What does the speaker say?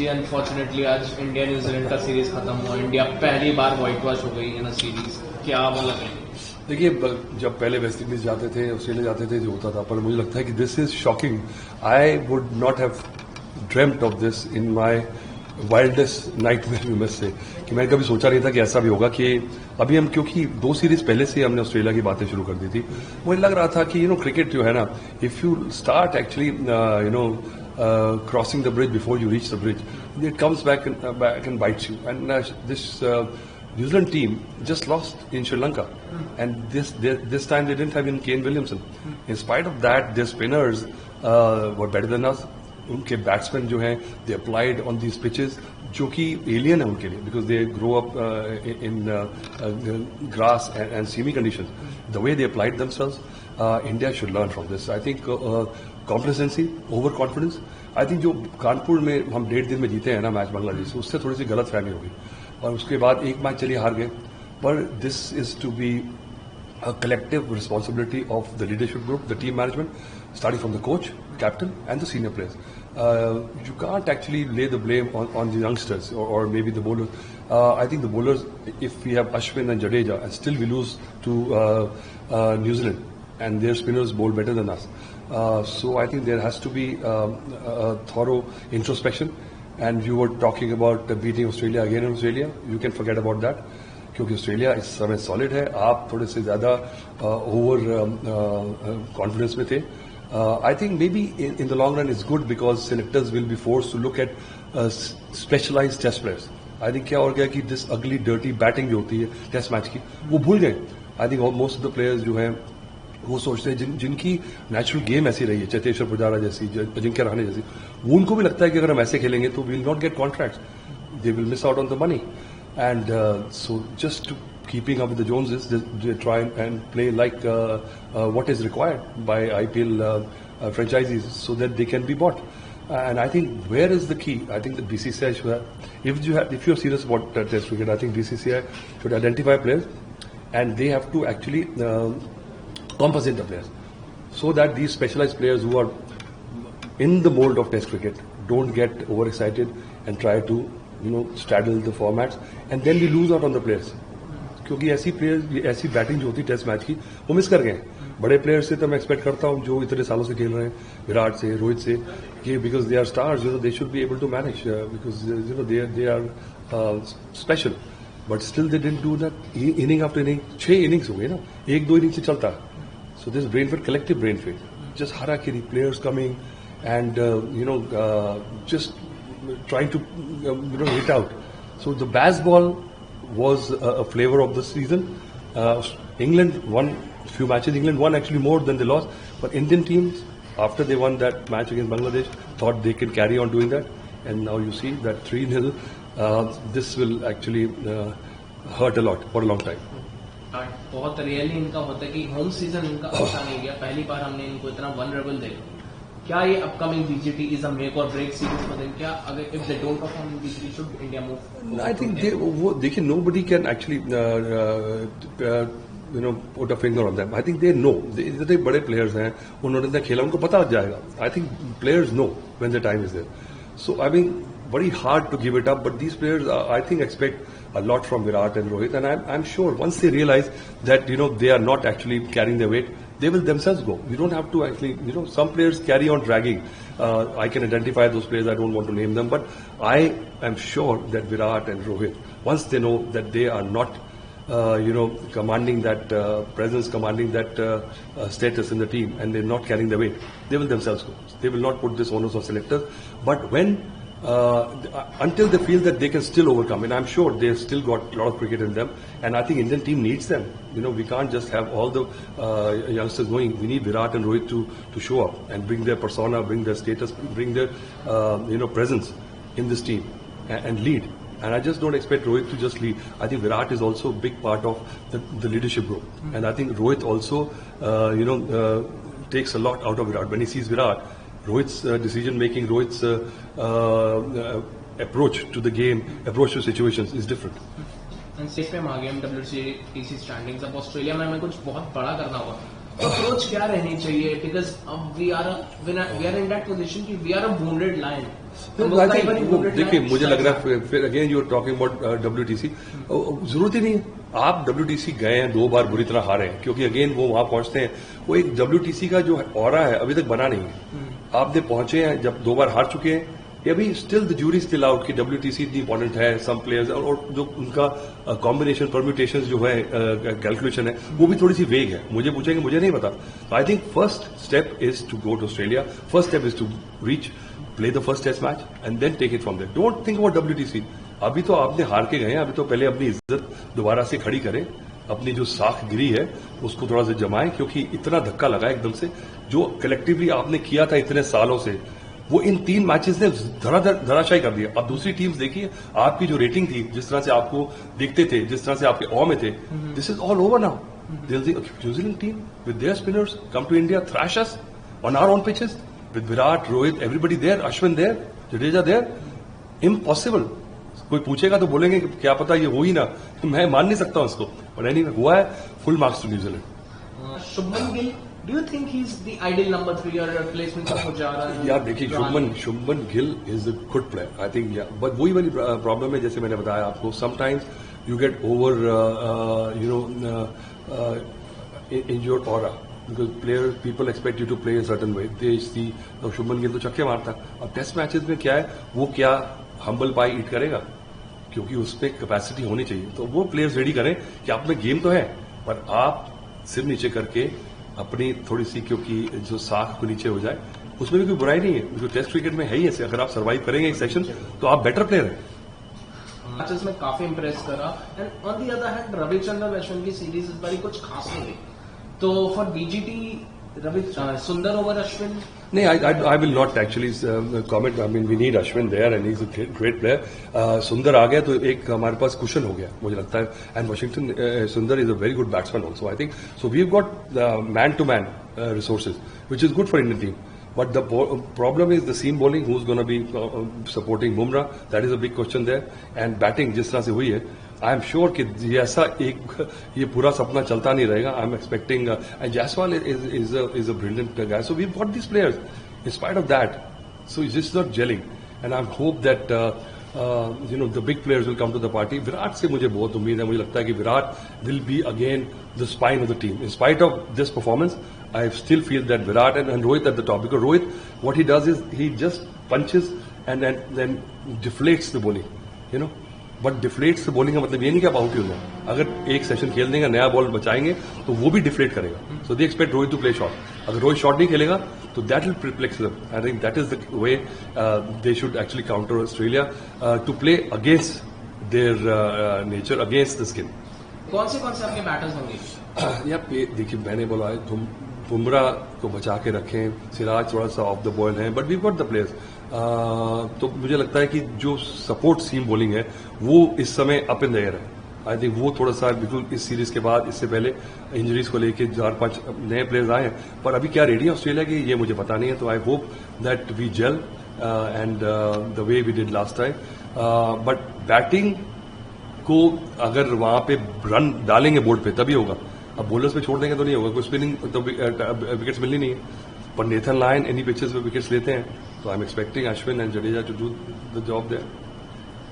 जी unfortunately आज India New Zealand का series खत्म हुआ. इंडिया पहली बार व्हाइट वॉश हो गई इन सीरीज. क्या बोला? देखिए, जब पहले वेस्ट इंडीज जाते थे, ऑस्ट्रेलिया जाते थे, जो होता था, पर मुझे लगता है कि this is shocking. I would not have dreamed of this in my wildest nightmare, you must say, कि मैंने कभी सोचा नहीं था कि ऐसा भी होगा. कि अभी हम, क्योंकि 2 सीरीज पहले से हमने ऑस्ट्रेलिया की बातें शुरू कर दी थी, मुझे लग रहा था कि क्रिकेट जो है ना, if you start actually crossing the bridge before you reach the bridge, it comes back and bytes you. And this New Zealand team just lost in Sri Lanka, and this time they didn't have in Kane Williamson. In spite of that, their spinners were better than us. उनके batsman जो हैं, they applied on these pitches, जो कि alien है उनके लिए, because they grow up in grass and seamy conditions. The way they applied themselves, India should learn from this. I think complacency, overconfidence. I think जो कानपुर में हम 1.5 दिन में जीते हैं ना मैच बांग्लादेश, उससे थोड़ी सी गलत फहमी होगी. और उसके बाद एक मैच चलिए हार गए, पर this is to be a collective responsibility of the leadership group, the team management, starting from the coach, captain and the senior players. You can't actually lay the blame on the youngsters or maybe the bowlers. I think the bowlers, if we have Ashwin and Jadeja and still we lose to New Zealand and their spinners bowl better than us. So I think there has to be a thorough introspection. And you were talking about beating Australia again in Australia. You can forget about that, क्योंकि Australia इस समय solid है. आप थोड़े से ज़्यादा over confidence में थे. I think may be in the long run is good, because selectors will be force to look at specialized test players. I think क्या हो गया कि दिस अगली डर्टी बैटिंग जो होती है टेस्ट मैच की, वो भूल गए. I think most of the players जो हैं वो सोचते हैं जिनकी नेचुरल गेम ऐसी रही है, चेतेश्वर पुजारा जैसी, अजिंक्य रहाणे जैसी, वो उनको भी लगता है कि अगर हम ऐसे खेलेंगे तो we will not get contracts, they will miss out on the money. And so just to keeping up with the Joneses, they try and play like what is required by IPL franchisees so that they can be bought. And I think where is the key? I think the BCCI should have, if you're serious about Test cricket, I think BCCI should identify players, and they have to actually compensate the players, so that these specialized players who are in the mold of Test cricket don't get overexcited and try to straddle the formats, and then we lose out on the players. क्योंकि ऐसी batting जो होती है test match की, वो miss कर गए. बड़े प्लेयर्स से तो मैं एक्सपेक्ट करता हूँ जो इतने सालों से खेल रहे हैं, विराट से, रोहित से, कि because they are stars, they should be able to manage, because they are special. But still they didn't do that. Innings after innings 6 innings हो गए ना, 1-2 इनिंग से चलता है. So this brain fade, collective brain fade, just harakiri, players coming and just trying to hit out. So the baseball was a flavor of the season. England won few matches. England won actually more than they lost. But Indian teams, after they won that match against Bangladesh, thought they could carry on doing that. And now you see that 3-0. This will actually hurt a lot for a long time. बहुत really इनका होता है कि home season इनका अच्छा नहीं गया. पहली बार हमने इनको इतना वनरेबल देखा. क्या ये upcoming BGT is a make और ब्रेक सीरीज फॉर देम? क्या अगर if they don't perform in BGT should India move? I think वो देखिए, nobody can actually put a finger on them. I think they know, इतने बड़े players हैं, उन्होंने खेला, उनको पता लग जाएगा. I think players know when the time is there. So I mean very hard to give it up, but these players, I think, expect a lot from Virat and Rohit, and I'm sure once they realize that they are not actually carrying their weight, they will themselves go. You don't have to actually, some players carry on dragging. I can identify those players. I don't want to name them, but I am sure that Virat and Rohit, once they know that they are not commanding that presence, commanding that status in the team, and they're not carrying the weight, they will themselves go. They will not put this onus on selectors. But when until they feel that they can still overcome, and I'm sure they've still got a lot of cricket in them, and I think Indian team needs them. We can't just have all the youngsters going. We need Virat and Rohit to show up and bring their persona, bring their status, bring their presence in this team and lead. And I just don't expect Rohit to just lead. I think Virat is also a big part of the leadership group. And I think Rohit also, takes a lot out of Virat. When he sees Virat, Rohit's decision making, Rohit's approach to the game, approach to situations is different. And 6 पे हम आ गए WTC standings. अब Australia में हमें कुछ बहुत बड़ा करना होगा. अप्रोच क्या रहनी चाहिए? Because we are in that position कि we are a wounded lion. देखिए, मुझे लग रहा है फिर again you are talking about WTC, जरूरत ही नहीं है। आप WTC गए हैं, 2 बार बुरी तरह हारे हैं, क्योंकि अगेन वो वहां पहुंचते हैं, वो एक WTC का जो ऑरा है अभी तक बना नहीं है। आपने पहुंचे हैं, जब 2 बार हार चुके हैं, ये अभी still the jury still out कि WTC इतनी इंपॉर्टेंट है। सम प्लेयर्स और जो उनका कॉम्बिनेशन परम्यूटेशन जो है, कैलकुलेशन है, वो भी थोड़ी सी वेग है। मुझे पूछेंगे, मुझे नहीं पता। I think first step is to go to Australia, first step is to reach, play the first test match and then take it from there. Don't think about WTC। अभी तो आपने हार के गए हैं, अभी तो पहले अपनी इज्जत दोबारा से खड़ी करें, अपनी जो साख गिरी है उसको थोड़ा सा जमाएं, क्योंकि इतना धक्का लगा एकदम से जो कलेक्टिवली आपने किया था इतने सालों से, वो इन 3 मैचेस ने धराशायी कर दिया। अब दूसरी टीम्स देखिए, आपकी जो रेटिंग थी, जिस तरह से आपको देखते थे, जिस तरह से आपके ऑ में थे, this is all over now. New Zealand team with their spinners come to India, thrash us on our own pitches with Virat, Rohit, everybody there, Ashwin there, Jadeja there. Impossible. कोई पूछेगा तो बोलेंगे कि क्या पता ये हो ही ना, मैं मान नहीं सकता उसको, पर एनीवे हुआ है। Full marks to New Zealand. Shubman Gill, do you think he is the ideal number 3 और रिप्लेसमेंट हो जा रहा है? यार देखिए, Shubman Gill is a good player, I think. But वही वाली प्रॉब्लम है, जैसे मैंने बताया आपको, sometimes you get over in your aura, because people expect you to play a certain way. Shubman Gill तो छक्के मारता। अब टेस्ट मैचेस में क्या है, वो क्या हम्बल पाई ईट करेगा, क्योंकि उसमें कैपेसिटी होनी चाहिए। तो वो प्लेयर्स रेडी करें कि आप में गेम तो है, पर आप सिर नीचे करके अपनी थोड़ी सी, क्योंकि जो साख को नीचे हो जाए, उसमें भी कोई बुराई नहीं है। जो टेस्ट क्रिकेट में है ही ऐसे, अगर आप सर्वाइव करेंगे एक सेशन, तो आप बेटर प्लेयर हैं। मैचेस में काफी इंप्रेस करा। And on the other hand, Ravichandran Ashwin की सीरीज इस बार कुछ खास नहीं रही। तो फॉर BGT, सुंदर ओवर अश्विन? नहीं, I will not actually comment. I mean, we need Ashwin there and he's a great player. सुंदर आ गया तो एक हमारे पास कुशन हो गया, मुझे लगता है. And Washington, सुंदर is a very good batsman also, I think. So we've got man-to-man resources, which is good for Indian team. But the problem is the seam bowling. Who's going to be supporting Bumrah? That is a big question there. And batting जिस तरह से हुई है, I am sure कि ऐसा ये पूरा सपना चलता नहीं रहेगा. I am expecting Jaiswal is a brilliant guy. So we got this players in spite of that. So it is not gelling and I hope that the big players will come to the party. Virat से मुझे बहुत उम्मीद है. मुझे लगता है कि Virat will be again the spine of the team. In spite of this performance, I still feel that Virat and Rohit at the top, because Rohit, what he does is he just punches and then deflates the bowling, you know. But deflates the bowling का मतलब ये नहीं कि आप out ही हो जाए. अगर एक सेशन खेल देंगे, नया बॉल बचाएंगे, तो वो भी डिफ्लेट करेगा. So they expect Rohit to play short. अगर रोहित शॉट नहीं खेलेगा, तो that will perplex them. I think that is the way they should actually counter Australia to play against their nature, against the skin. कौन से आपके batters होंगे? यार देखिए, मैंने बोला है बुमराह को बचा के रखें. सिराज थोड़ा सा ऑफ द बॉयल है, but we got the players. तो मुझे लगता है कि जो सपोर्ट सीम बॉलिंग है वो इस समय अप इन द एयर है. आई थिंक वो थोड़ा सा बिल्कुल इस सीरीज के बाद, इससे पहले इंजरीज को लेके 4-5 नए प्लेयर्स आए हैं, पर अभी क्या रेडी है ऑस्ट्रेलिया की ये मुझे पता नहीं है. तो I hope that we gel and the way we did last time. But batting को अगर वहां पे रन डालेंगे बोर्ड पे तभी होगा. अब बॉलर्स पे छोड़ देंगे तो नहीं होगा. कोई स्पिनिंग तो विकेट्स मिलनी नहीं है. पर नेथन लायन एनी पिचेस पे विकेट्स लेते हैं. तो I am expecting Ashwin and Jadeja to do the job there.